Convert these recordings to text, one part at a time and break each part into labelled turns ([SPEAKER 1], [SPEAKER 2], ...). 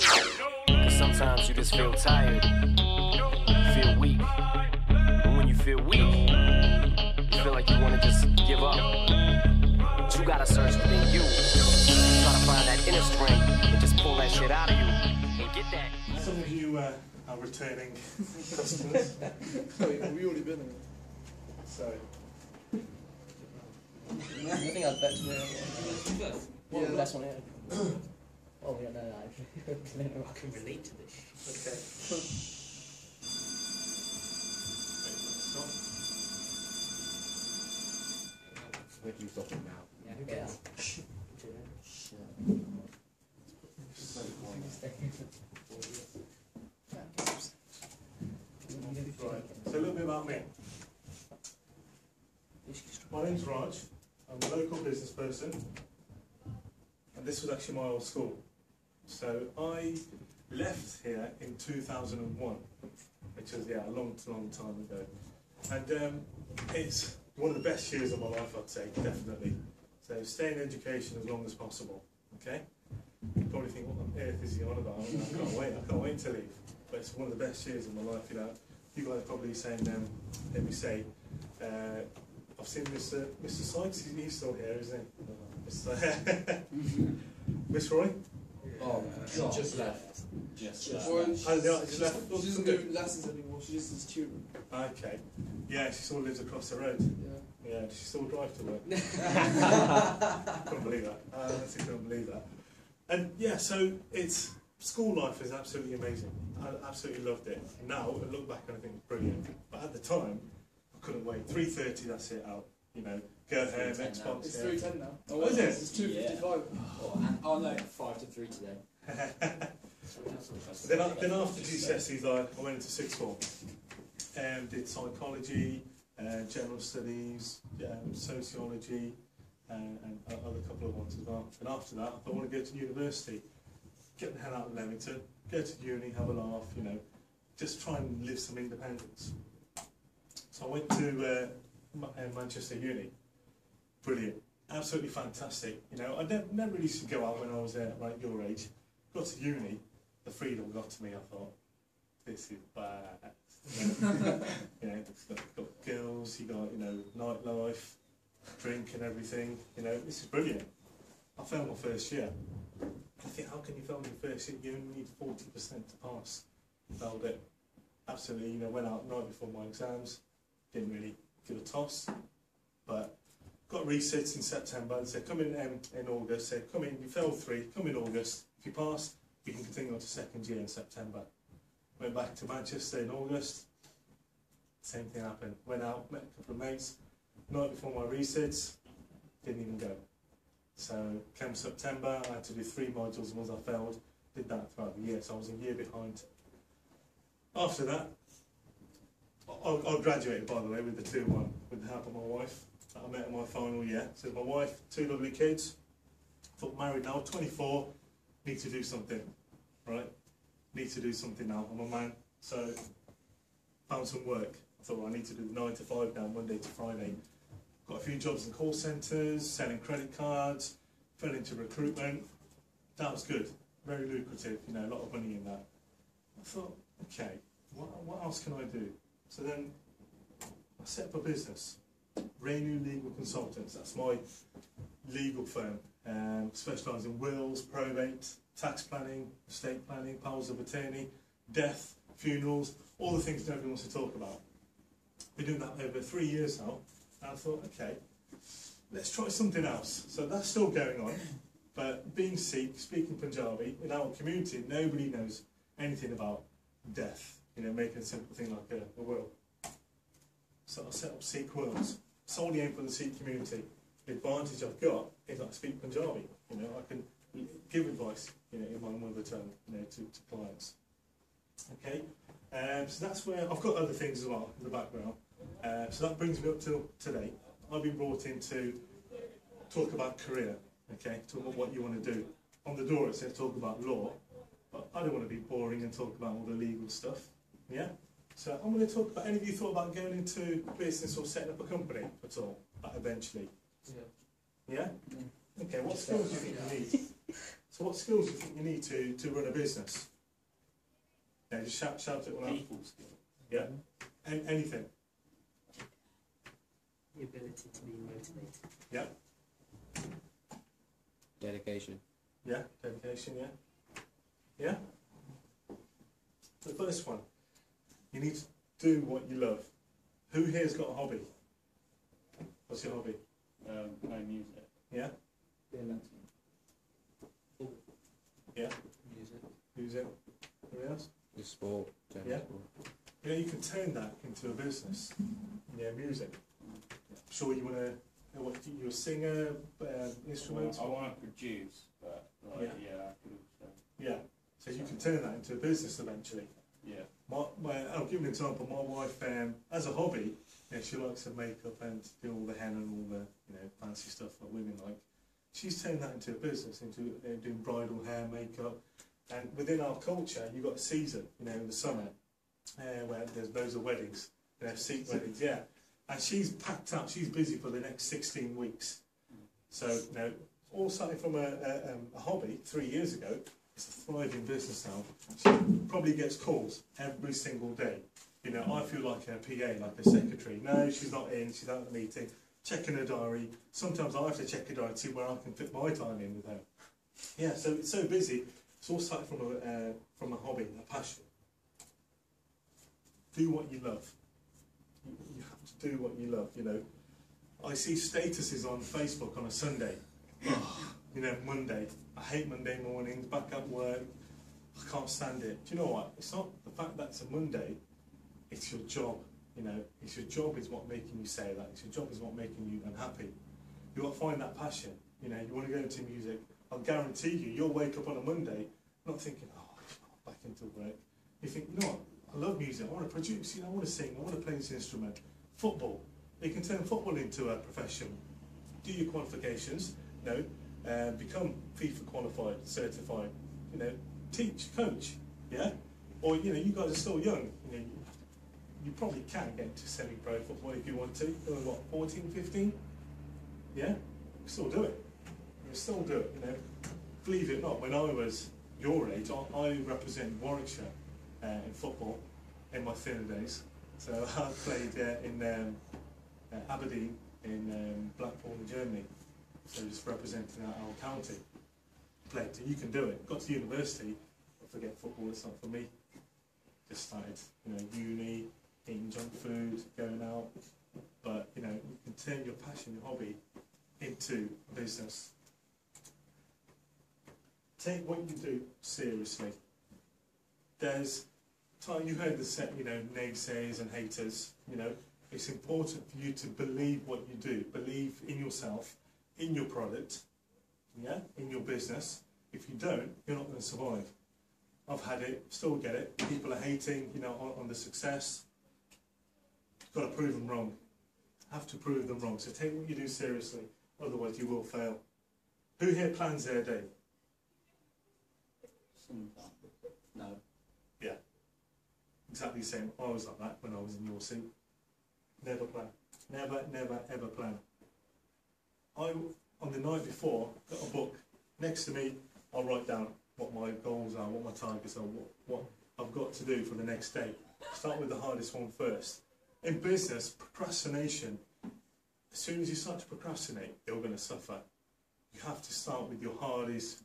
[SPEAKER 1] Cause sometimes you just feel tired, you feel weak. And when you feel weak, you feel like you want to just give up. But you gotta search within you. Try to find that inner strength and just pull that shit out of you and get that.
[SPEAKER 2] Some of you are returning customers.
[SPEAKER 3] We already been in.
[SPEAKER 2] So.
[SPEAKER 4] I think I'd bet today. What was the best one here? Oh yeah, no, I can relate to this.
[SPEAKER 2] Okay.
[SPEAKER 5] Where do you stop it now?
[SPEAKER 4] Yeah, who cares?
[SPEAKER 2] Right. So a little bit about me. My name's Raj. I'm a local business person, and this was actually my old school. So I left here in 2001, which was a long time ago, and it's one of the best years of my life, I'd say, definitely. So stay in education as long as possible. Okay. You probably think, what on earth is he on about? I can't wait to leave. But it's one of the best years of my life. You know, you guys are probably saying, let me say. I've seen Mr. Sykes, he's still here, isn't he? Miss Roy?
[SPEAKER 5] Oh, she just left.
[SPEAKER 3] Just
[SPEAKER 2] left. Just left.
[SPEAKER 3] She doesn't do lessons anymore, she just is a tutor.
[SPEAKER 2] Okay. Yeah, she still lives across the road. Yeah, she still drives to work. Couldn't believe that. I honestly couldn't believe that. And yeah, so school life is absolutely amazing. I absolutely loved it. Now, I look back and I think it's brilliant. But at the time, couldn't wait. 3:30, that's it, out. You know, go home, Xbox.
[SPEAKER 3] It's 3:10 now.
[SPEAKER 2] Oh, is it?
[SPEAKER 3] It's 2:55.
[SPEAKER 5] Oh no, 5 to 3 today.
[SPEAKER 2] then after GCSEs, I went into sixth form and did psychology, general studies, sociology, and other couple of ones as well. And after that, I want to go to university, get the hell out of Leamington, go to uni, have a laugh, you know, just try and live some independence. So I went to Manchester Uni. Brilliant, absolutely fantastic. You know, I never really used to go out when I was like your age. Got to uni, the freedom got to me. I thought, this is bad. You know, got girls, you got nightlife, drink and everything. You know, this is brilliant. I failed my first year. I think, how can you fail your first year? You only need 40% to pass. Failed it. Absolutely. You know, went out the night before my exams. Didn't really give a toss, but got resits in September and said, come in August, said, come in, you failed 3, come in August, if you pass, you can continue on to second year in September. Went back to Manchester in August, same thing happened, went out, met a couple of mates, night before my resits, didn't even go. So came September, I had to do 3 modules, the ones I failed, did that throughout the year, so I was a year behind. After that, I graduated, by the way, with the 2-1, with the help of my wife that I met in my final year. So my wife, 2 lovely kids. Thought, married now, 24, need to do something, right? Need to do something now. I'm a man, so found some work. I thought, well, I need to do the 9 to 5 now, Monday to Friday. Got a few jobs in call centres, selling credit cards, fell into recruitment. That was good, very lucrative, you know, a lot of money in that. I thought, okay, what else can I do? So then I set up a business, Rainu Legal Consultants. That's my legal firm, specialising in wills, probate, tax planning, estate planning, powers of attorney, death, funerals, all the things nobody wants to talk about. Been doing that over 3 years now, and I thought, okay, let's try something else. So that's still going on, but being Sikh, speaking Punjabi, in our community, nobody knows anything about death. You know, making a simple thing like a will. So I set up Sikh Wills, solely aimed for the Sikh community. The advantage I've got is I speak Punjabi. You know, I can give advice, you know, in my mother tongue, you know, to clients. Okay, so that's where I've got other things as well in the background. So that brings me up till today. I've been brought in to talk about career. Okay, talk about what you want to do. On the door it says talk about law, but I don't want to be boring and talk about all the legal stuff. Yeah? So I'm going to talk about, any of you thought about going into business or setting up a company at all, eventually? Yeah? Yeah? Okay, what skills do you think you need? So what skills do you think you need to run a business? Yeah, just shout it all out.
[SPEAKER 6] People skills.
[SPEAKER 2] Yeah. Anything.
[SPEAKER 4] The ability to be motivated.
[SPEAKER 2] Yeah.
[SPEAKER 5] Dedication.
[SPEAKER 2] Yeah. Dedication. Yeah. Yeah. The first one. You need to do what you love. Who here's got a hobby? What's your hobby?
[SPEAKER 6] Play music.
[SPEAKER 2] Yeah. Yeah.
[SPEAKER 4] Music.
[SPEAKER 2] Music. Anybody else?
[SPEAKER 5] The sport.
[SPEAKER 2] Yeah.
[SPEAKER 5] Sport.
[SPEAKER 2] You know, you can turn that into a business. Yeah, music. I'm sure you want to. What you're a singer, instrument.
[SPEAKER 6] I want to produce, but like, yeah, I could also.
[SPEAKER 2] Yeah. So you can turn that into a business eventually.
[SPEAKER 6] Yeah.
[SPEAKER 2] I'll give you an example. My wife, as a hobby, she likes her makeup and do all the henna and all the fancy stuff that women like. She's turned that into a business, into doing bridal hair, makeup, and within our culture, you've got a season, in the summer, where there's loads of weddings, sikh weddings, yeah. And she's packed up. She's busy for the next 16 weeks. So, all starting from a hobby 3 years ago. It's a thriving business now. She probably gets calls every single day. I feel like a PA, like a secretary. No, she's not in. She's out at the meeting. Checking her diary. Sometimes I have to check her diary to see where I can fit my time in with her. Yeah, so it's so busy. It's all started from a hobby, a passion. Do what you love. You have to do what you love. I see statuses on Facebook on a Sunday. Monday. I hate Monday mornings, back at work. I can't stand it. Do you know what? It's not the fact that it's a Monday, it's your job. It's your job is what making you say that. It's your job is what making you unhappy. You've got to find that passion. You want to go into music. I'll guarantee you'll wake up on a Monday not thinking, back into work. You think, what? I love music. I want to produce. I want to sing. I want to play this instrument. Football. You can turn football into a profession. Do your qualifications. Become FIFA qualified, certified. Teach, coach. Yeah. Or you guys are still young. You probably can get into semi-pro football if you want to. You're what, 14, 15? Yeah. You still do it. You still do it. Believe it or not, when I was your age, I represented Warwickshire in football in my thinner days. So I played in Aberdeen, in Blackpool, in Germany. So just representing our county. Played. You can do it. Got to university. I forget football. It's not for me. Just started, uni, eating junk food, going out. But you can turn your passion, your hobby, into a business. Take what you do seriously. There's time you heard the set, naysayers and haters. It's important for you to believe what you do. Believe in yourself, in your product, in your business. If you don't, you're not going to survive. I've had it, still get it. People are hating, on the success. You've got to prove them wrong. Have to prove them wrong. So take what you do seriously, otherwise you will fail. Who here plans their day?
[SPEAKER 6] Sometimes. No.
[SPEAKER 2] Yeah. Exactly the same. I was like that when I was in your seat. Never plan. Never, never, ever plan. On the night before, got a book next to me. I'll write down what my goals are, what my targets are, what I've got to do for the next day. Start with the hardest one first. In business, procrastination, as soon as you start to procrastinate, you're going to suffer. You have to start with your hardest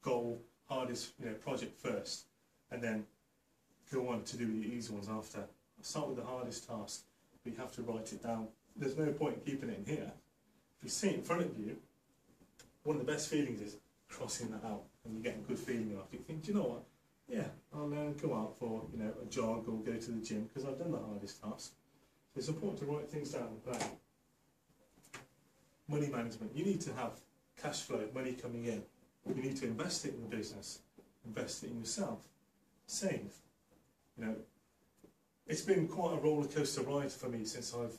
[SPEAKER 2] goal, hardest project first, and then go on to do the easy ones after. Start with the hardest task, but you have to write it down. There's no point in keeping it in here. If you see it in front of you, one of the best feelings is crossing that out, and you get a good feeling after. You think, do you know what? Yeah, I'll go out for a jog or go to the gym because I've done the hardest task. So it's important to write things down and plan. Money management. You need to have cash flow, money coming in. You need to invest it in the business, invest it in yourself, save. It's been quite a roller coaster ride for me since I've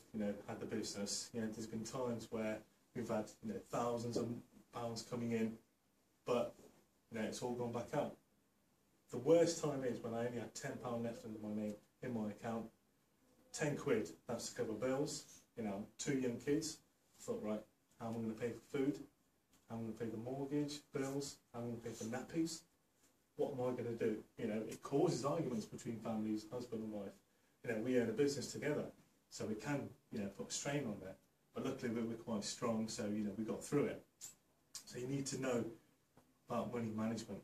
[SPEAKER 2] had the business. There's been times where we've had thousands of pounds coming in, but it's all gone back out. The worst time is when I only had £10 left under my name in my account. 10 quid, that's to cover bills. 2 young kids. I thought, right, how am I going to pay for food? How I'm going to pay the mortgage, bills, how I'm going to pay for nappies. What am I going to do? You know, it causes arguments between families, husband and wife. You know, we own a business together, so we can, you know, put a strain on there. But luckily we're quite strong, so, you know, we got through it. So you need to know about money management.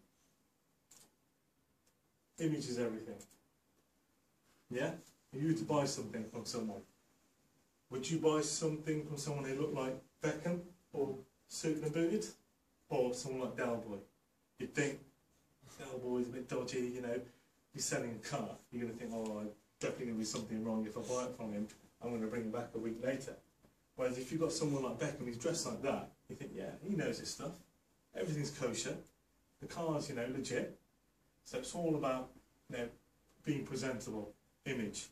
[SPEAKER 2] Image is everything. Yeah? If you were to buy something from someone, would you buy something from someone who looked like Beckham, or suited and booted, or someone like Delboy? You'd think, Delboy's a bit dodgy, you know, he's selling a car. You're going to think, oh, definitely going to be something wrong. If I buy it from him, I'm going to bring him back a week later. Whereas if you've got someone like Beckham who's dressed like that, you think, yeah, he knows his stuff. Everything's kosher. The car's, you know, legit. So it's all about, you know, being presentable, image.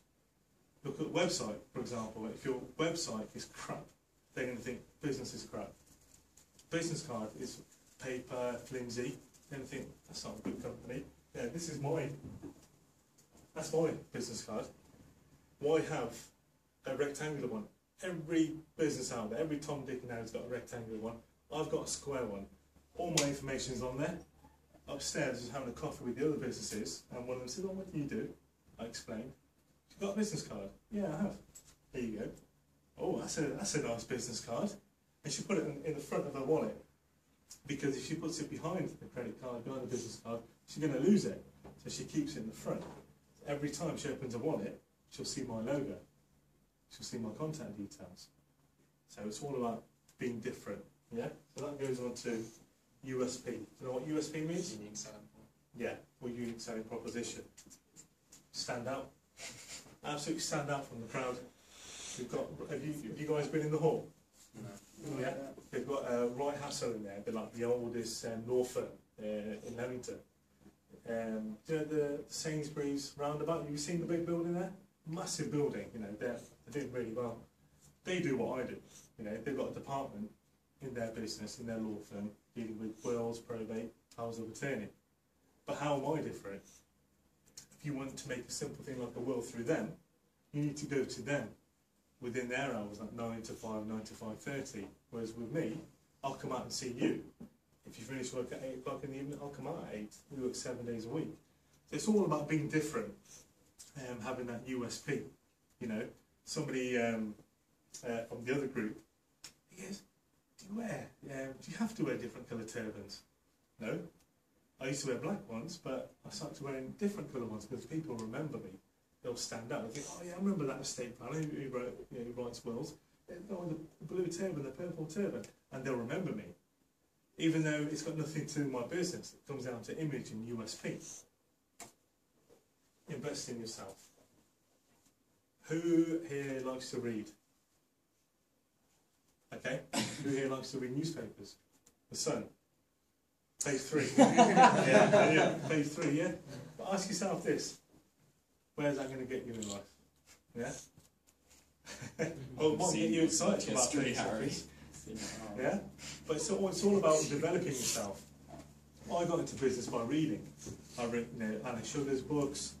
[SPEAKER 2] Look at the website, for example. If your website is crap, they're going to think business is crap. Business card is paper, flimsy. They're going to think, that's not a good company. Yeah, this is that's my business card. Why have a rectangular one? Every business out there, every Tom, Dick and Harry's got a rectangular one. I've got a square one. All my information's on there. Upstairs, I was having a coffee with the other businesses, and one of them said, oh, what do you do? I explained. You got a business card? Yeah, I have. Here you go. Oh, that's a nice business card. And she put it in the front of her wallet, because if she puts it behind the credit card, behind the business card, she's going to lose it. So she keeps it in the front. Every time she opens a wallet, she'll see my logo. She'll see my contact details. So it's all about being different. Yeah? So that goes on to USP. Do you know what USP means?
[SPEAKER 5] Unique selling point.
[SPEAKER 2] Yeah, or unique selling proposition. Stand out. Absolutely stand out from the crowd. We've got. Have you guys been in the hall?
[SPEAKER 5] No.
[SPEAKER 2] Yeah. They've got Wright Hassel in there. They're like the oldest law firm in Leamington. Do you know the Sainsbury's roundabout? Have you seen the big building there? Massive building. You know, they're doing really well. They do what I do. You know, they've got a department in their business, in their law firm, dealing with wills, probate, powers of attorney. But how am I different? If you want to make a simple thing like a will through them, you need to go to them within their hours, like 9 to 5, 9 to 5:30. Whereas with me, I'll come out and see you. If you finish work at 8 o'clock in the evening, I'll come out at 8. We work 7 days a week. So it's all about being different, having that USP. You know, somebody from the other group, he goes, do you have to wear different colour turbans? No. I used to wear black ones, but I started wearing different colour ones because people remember me. They'll stand out. They think, oh yeah, I remember that estate planner who writes wills. They've got the blue turban, the purple turban, and they'll remember me. Even though it's got nothing to do with my business, it comes down to image and USP. Invest in yourself. Who here likes to read? Okay. Who here likes to read newspapers? The Sun. Page 3. yeah. Page 3, yeah? But ask yourself this. Where's that going to get you in life? Yeah? Well, it might get you excited about things. Yeah? But it's all about developing yourself. I got into business by reading. I read Anna Sugar's books,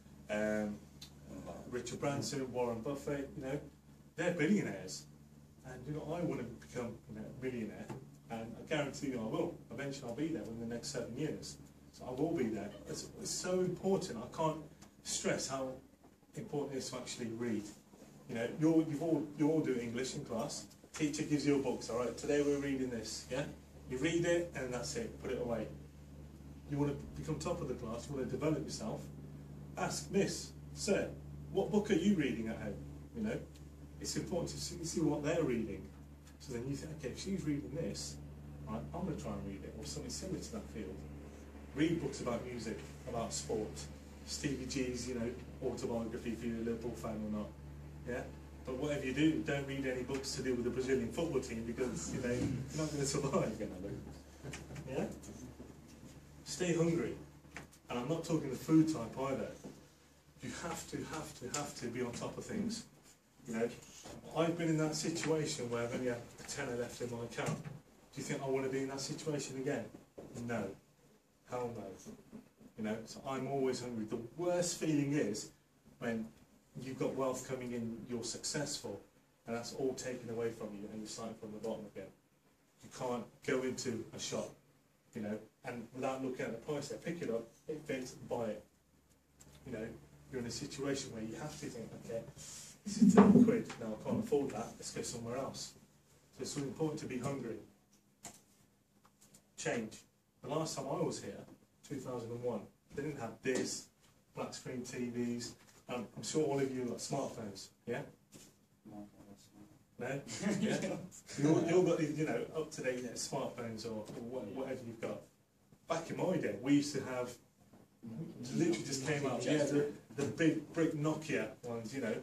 [SPEAKER 2] Richard Branson, Warren Buffett, they're billionaires. And I want to become a millionaire, and I guarantee you I will. Eventually I'll be there within the next 7 years. So I will be there. It's so important. I can't stress how important it is to actually read. You all do English in class. Teacher gives you your books, all right? Today we're reading this, yeah? You read it and that's it. Put it away. You want to become top of the class. You want to develop yourself. Ask Miss, Sir, what book are you reading at home? It's important to see what they're reading. So then you think, okay, if she's reading this, right, I'm going to try and read it, or something similar to that field. Read books about music, about sport. Stevie G's, autobiography, if you're a Liverpool fan or not. Yeah? But whatever you do, don't read any books to do with the Brazilian football team because, you're not going to survive. Yeah? Stay hungry. And I'm not talking the food type either. You have to be on top of things. I've been in that situation where I've only had a tenner left in my account. Do you think I want to be in that situation again? No. Hell no. So I'm always hungry. The worst feeling is when you've got wealth coming in, you're successful, and that's all taken away from you, and you're starting from the bottom again. You can't go into a shop, you know, and without looking at the price, they pick it up, it fits, buy it. You know, you're in a situation where you have to think, okay, this is £30, now I can't afford that, let's go somewhere else. So it's really important to be hungry. Change. The last time I was here, 2001, they didn't have this, flat screen TVs. I'm sure all of you got smartphones, yeah? No? Yeah? You all got these, you know, up-to-date smartphones or whatever you've got. Back in my day, we used to have, literally just came out, yeah, the big brick Nokia ones, you know,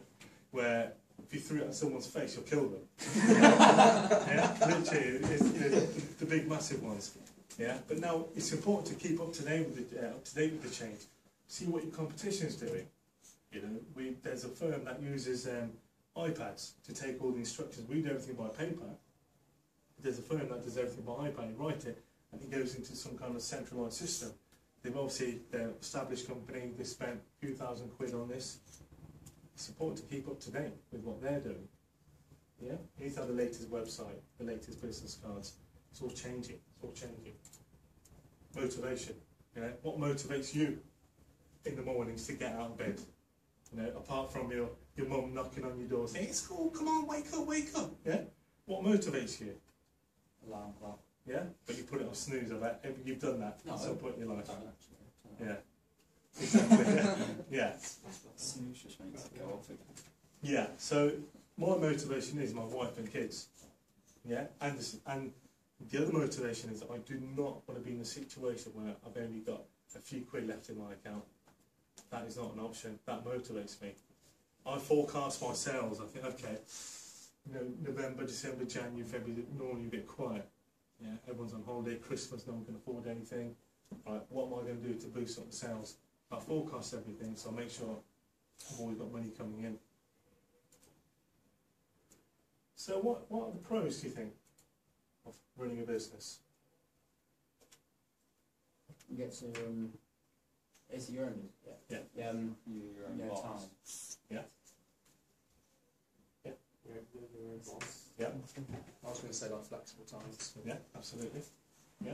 [SPEAKER 2] where if you threw it at someone's face, you'll kill them. Yeah, literally, it's, you know, the big massive ones. Yeah, but now it's important to keep up to date with the change. See what your competition is doing. You know, there's a firm that uses iPads to take all the instructions. We do everything by paper. There's a firm that does everything by iPad. You write it, and it goes into some kind of centralised system. They've obviously, they're an established company. They spent a few £1,000 on this. It's important to keep up to date with what they're doing. Yeah, you need to have the latest website, the latest business cards. It's all changing. It's all changing. Motivation. You know, what motivates you in the mornings to get out of bed? You know, apart from your mum knocking on your door saying, "It's school, come on, wake up, wake up." Yeah. What motivates you?
[SPEAKER 5] Alarm clock.
[SPEAKER 2] Yeah. But you put it on snooze. I bet you've done that at some point in your life. Yeah. Exactly. Yeah. Yeah.
[SPEAKER 5] Snooze just makes it go off again.
[SPEAKER 2] Yeah. So my motivation is my wife and kids. Yeah. And the other motivation is that I do not want to be in a situation where I've only got a few quid left in my account. That is not an option. That motivates me. I forecast my sales. I think, okay, you know, November, December, January, February, normally a bit quiet. Yeah, everyone's on holiday, Christmas, no one can afford anything. Right, what am I going to do to boost up the sales? I forecast everything, so I make sure I've always got money coming in. So what are the pros, do you think, of running a business?
[SPEAKER 4] You get to, it's your own,
[SPEAKER 2] Yeah.
[SPEAKER 4] Yeah,
[SPEAKER 5] Your own boss.
[SPEAKER 4] time.
[SPEAKER 2] Yeah. Yeah.
[SPEAKER 6] Your own boss.
[SPEAKER 2] Yeah.
[SPEAKER 7] I was going to say like flexible times.
[SPEAKER 2] Yeah, absolutely. Yeah.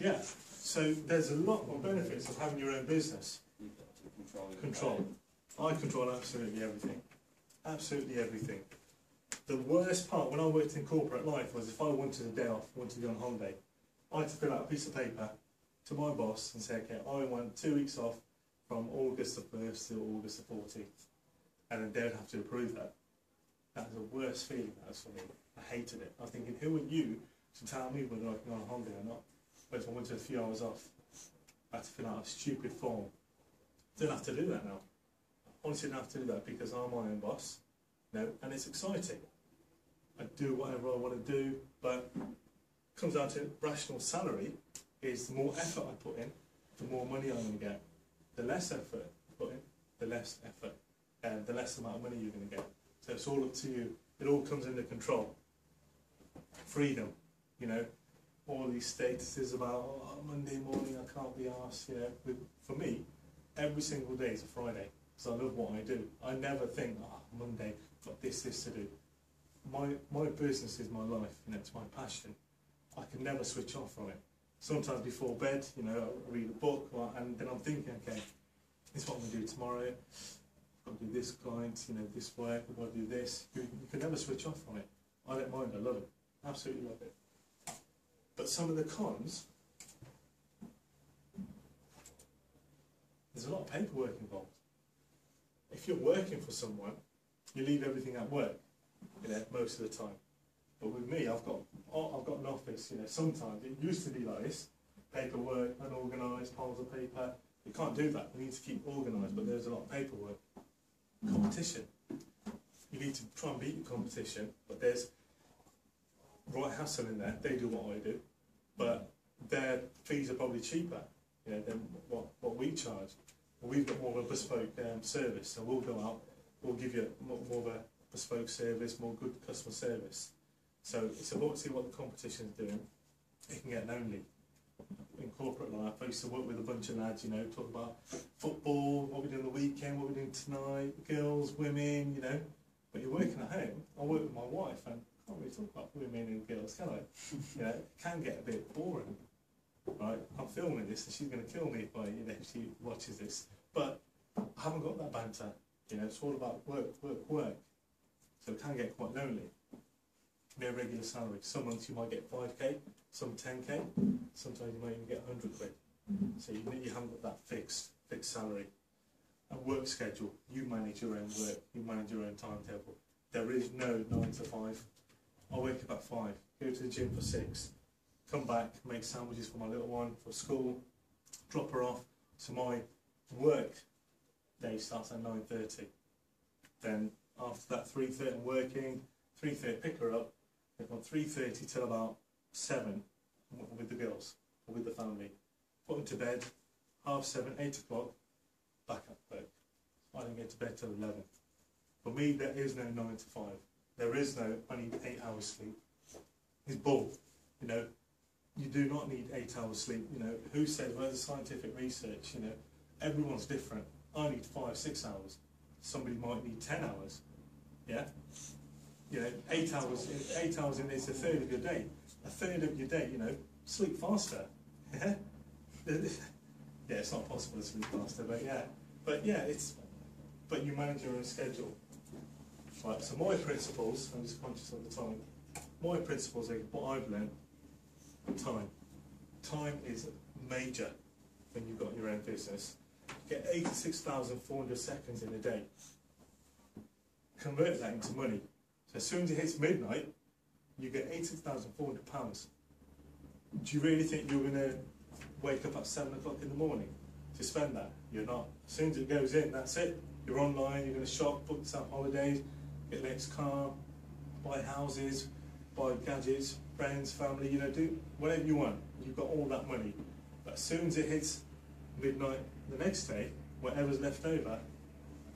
[SPEAKER 2] Yeah. So there's a lot of benefits of having your own business.
[SPEAKER 5] You've got to control your
[SPEAKER 2] Control. I control absolutely everything. Absolutely everything. The worst part when I worked in corporate life was if I wanted a day off, wanted to go on holiday, I had to fill out a piece of paper to my boss and say, okay, I want 2 weeks off from August the 1st to August the 14th. And then they would have to approve that. That was the worst feeling that was for me. I hated it. I was thinking, who are you to tell me whether I can go on holiday or not? But if I wanted a few hours off, I had to fill out a stupid form. Don't have to do that now. Honestly, don't have to do that because I'm my own boss. No, and it's exciting. I do whatever I want to do, but it comes down to rational salary is the more effort I put in, the more money I'm going to get. The less effort I put in, the less effort, and the less amount of money you're going to get. So it's all up to you. It all comes under control. Freedom, you know, all these statuses about, oh, Monday morning I can't be asked, you know. For me, every single day is a Friday, because I love what I do. I never think, oh, Monday, got this to do. My business is my life, you know, it's my passion. I can never switch off from it. Sometimes before bed, you know, I read a book, and then I'm thinking, okay, this is what I'm going to do tomorrow. I've got to do this client, you know, this work, I've got to do this. You can never switch off from it. I don't mind, I love it. Absolutely love it. But some of the cons, there's a lot of paperwork involved. If you're working for someone, you leave everything at work, you know, most of the time. But with me, I've got an office, you know, sometimes it used to be like this, paperwork, unorganised, piles of paper. You can't do that, you need to keep organised, but there's a lot of paperwork. Competition. You need to try and beat your competition, but there's right hassle in there, they do what I do, but their fees are probably cheaper, you know, than what we charge. Well, we've got more of a bespoke service, so we'll go out, we'll give you more of a bespoke service, more good customer service. So it's important to see what the competition is doing. It can get lonely. In corporate life, I used to work with a bunch of lads, you know, talk about football, what we do on the weekend, what we're doing tonight, girls, women, you know. But you're working at home. I work with my wife, and can't really talk about women and girls, can I? You know, it can get a bit boring, right? I'm filming this and she's going to kill me if she watches this. But I haven't got that banter, you know, it's all about work. So it can get quite lonely. No regular salary. Some months you might get 5k, some 10k, sometimes you might even get 100 quid. So you haven't got that fixed salary. A work schedule, you manage your own work, you manage your own timetable. There is no 9 to 5. I wake up at 5, go to the gym for 6, come back, make sandwiches for my little one for school, drop her off. So my work day starts at 9:30. Then after that 3:30 I'm working, 3:30 pick her up, and from 3:30 till about 7 with the girls, or with the family. Put them to bed, 7:30, 8 o'clock, back at work. I don't get to bed till 11. For me, there is no 9 to 5. There is no, I need 8 hours sleep. It's bull. You know, you do not need 8 hours sleep. You know, who says, where's the scientific research? You know, everyone's different. I need 5, 6 hours. Somebody might need 10 hours. Yeah? You know, 8 hours in is a third of your day. A third of your day, you know, sleep faster. Yeah? Yeah, it's not possible to sleep faster, but yeah. But you manage your own schedule. Right, so my principles, I'm just conscious of the time, my principles are what I've learned, time. Time is major when you've got your own business. Get 86,400 seconds in a day. Convert that into money. So as soon as it hits midnight, you get £86,400. Do you really think you're going to wake up at 7 o'clock in the morning to spend that? You're not. As soon as it goes in, that's it. You're online, you're going to shop, book some holidays, get the next car, buy houses, buy gadgets, friends, family, you know, do whatever you want. You've got all that money. But as soon as it hits midnight the next day, whatever's left over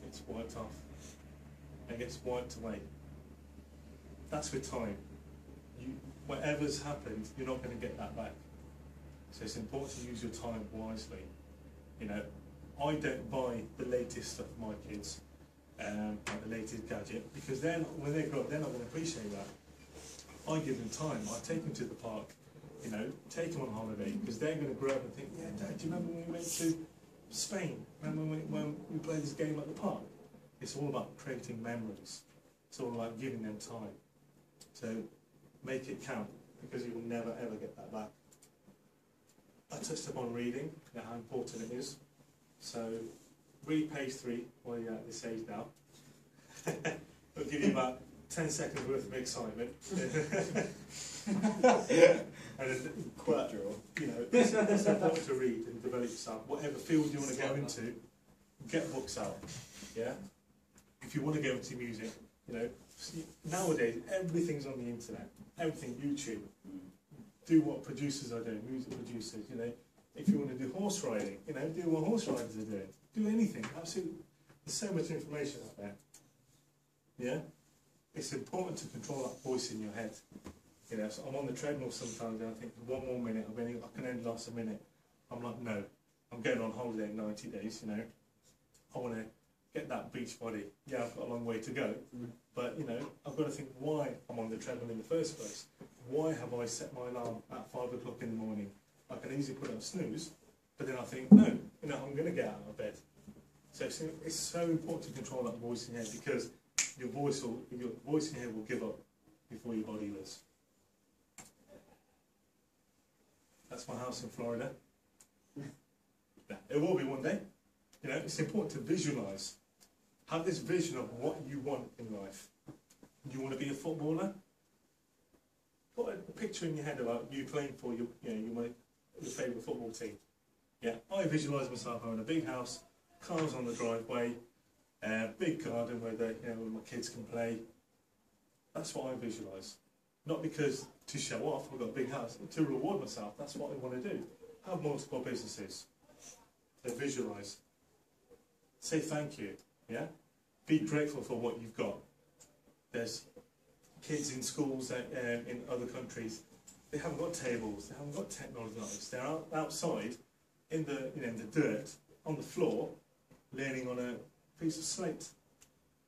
[SPEAKER 2] gets wiped off. It gets wiped away. That's with time. Whatever's happened, you're not going to get that back. So it's important to use your time wisely. You know, I don't buy the latest stuff for my kids, like the latest gadget, because when they grow up, they're not going to appreciate that. I give them time. I take them to the park, you know, take them on holiday, because they're going to grow up and think, yeah, Dad, do you remember when we went to Spain? Remember when we played this game at the park? It's all about creating memories. It's all about giving them time. So make it count, because you will never ever get that back. I touched upon reading, and how important it is. So read page 3 while you're at this age now. It'll give you about 10 seconds worth of excitement. And quite, you know, it's important to read and develop yourself. Whatever field you want to go into, get books out. Yeah. If you want to go into music, you know, nowadays everything's on the internet. Everything, YouTube. Do what producers are doing, music producers. You know, if you want to do horse riding, you know, do what horse riders are doing. Do anything. Absolutely. There's so much information out there. Yeah. It's important to control that voice in your head. You know, so I'm on the treadmill sometimes and I think, 1 more minute, I can only last a minute. I'm like, no, I'm going on holiday in 90 days, you know. I want to get that beach body. Yeah, I've got a long way to go. But, you know, I've got to think why I'm on the treadmill in the first place. Why have I set my alarm at 5 o'clock in the morning? I can easily put on snooze, but then I think, no, you know, I'm going to get out of bed. So it's so important to control that voice in your head, because your voice in your head will give up before your body does. That's my house in Florida. Yeah, it will be one day. You know, it's important to visualise. Have this vision of what you want in life. You want to be a footballer? Put a picture in your head about you playing for your favourite football team. Yeah, I visualise myself having a big house, cars on the driveway, big garden where where my kids can play. That's what I visualise. Not because to show off, I've got a big house, to reward myself. That's what I want to do. Have multiple businesses. So visualise. Say thank you. Yeah. Be grateful for what you've got. There's kids in schools in other countries. They haven't got tables. They haven't got technology like this. They're outside in the the dirt on the floor, learning on a piece of slate.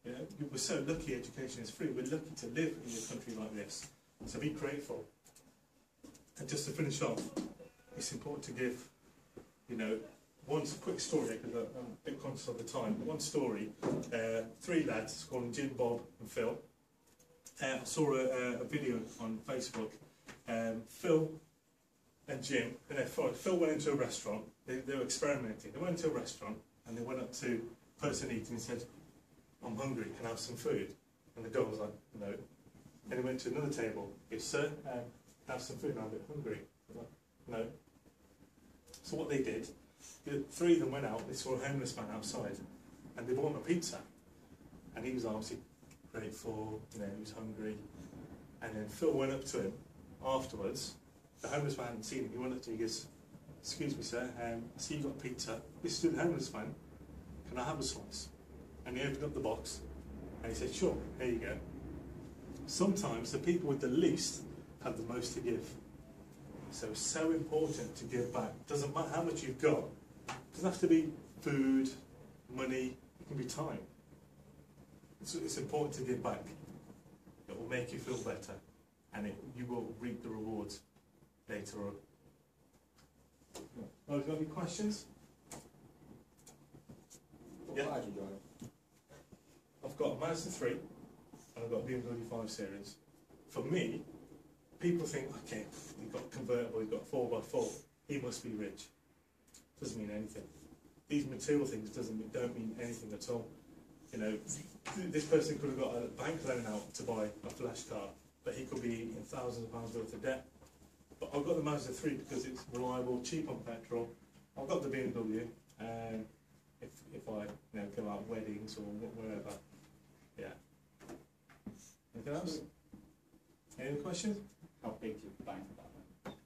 [SPEAKER 2] You know, we're so lucky education is free. We're lucky to live in a country like this. So be grateful. And just to finish off, it's important to give, you know, one quick story, because I'm a bit conscious of the time. One story, 3 lads, called them Jim, Bob and Phil. I saw a video on Facebook. Phil and Jim, Phil went into a restaurant. They were experimenting. They went into a restaurant and they went up to the person eating and said, "I'm hungry, can I have some food?" And the girl was like, "No." And he went to another table. "Yes, sir, have some food, I'm a bit hungry." Like, "No." So what they did, the 3 of them went out, they saw a homeless man outside, and they bought him a pizza. And he was obviously grateful, you know, he was hungry. And then Phil went up to him afterwards. The homeless man hadn't seen him. He went up to him, he goes, "Excuse me, sir, I see you got pizza. This is to the homeless man. Can I have a slice?" And he opened up the box, and he said, "Sure, here you go." Sometimes the people with the least have the most to give. So it's so important to give back. Doesn't matter how much you've got. It doesn't have to be food, money, it can be time. It's important to give back. It will make you feel better, and you will reap the rewards later on. Oh, have you got any questions?
[SPEAKER 5] What car do you drive?
[SPEAKER 2] I've got a Mazda 3 and I've got a BMW 5 Series. For me, people think, okay, you've got a convertible, you've got a 4x4, he must be rich. Doesn't mean anything. These material things don't mean anything at all. You know, this person could have got a bank loan out to buy a flash car, but he could be in thousands of pounds worth of debt. But I've got the Mazda 3 because it's reliable, cheap on petrol. I've got the BMW, and if I go out weddings or wherever, yeah. Anything else? Any other questions?
[SPEAKER 5] How big is your bank balance?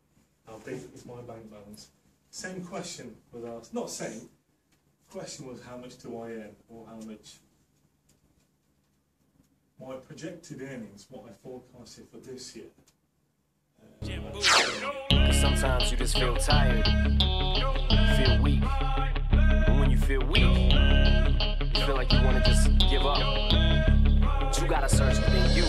[SPEAKER 2] How big is my bank balance? Same question was asked. Not same. Question was how much do I earn, or how much. My projected earnings, what I forecasted for this year.
[SPEAKER 1] Cause sometimes you just feel tired, feel weak. And when you feel weak, you feel like you want to just give up. But you gotta search within you.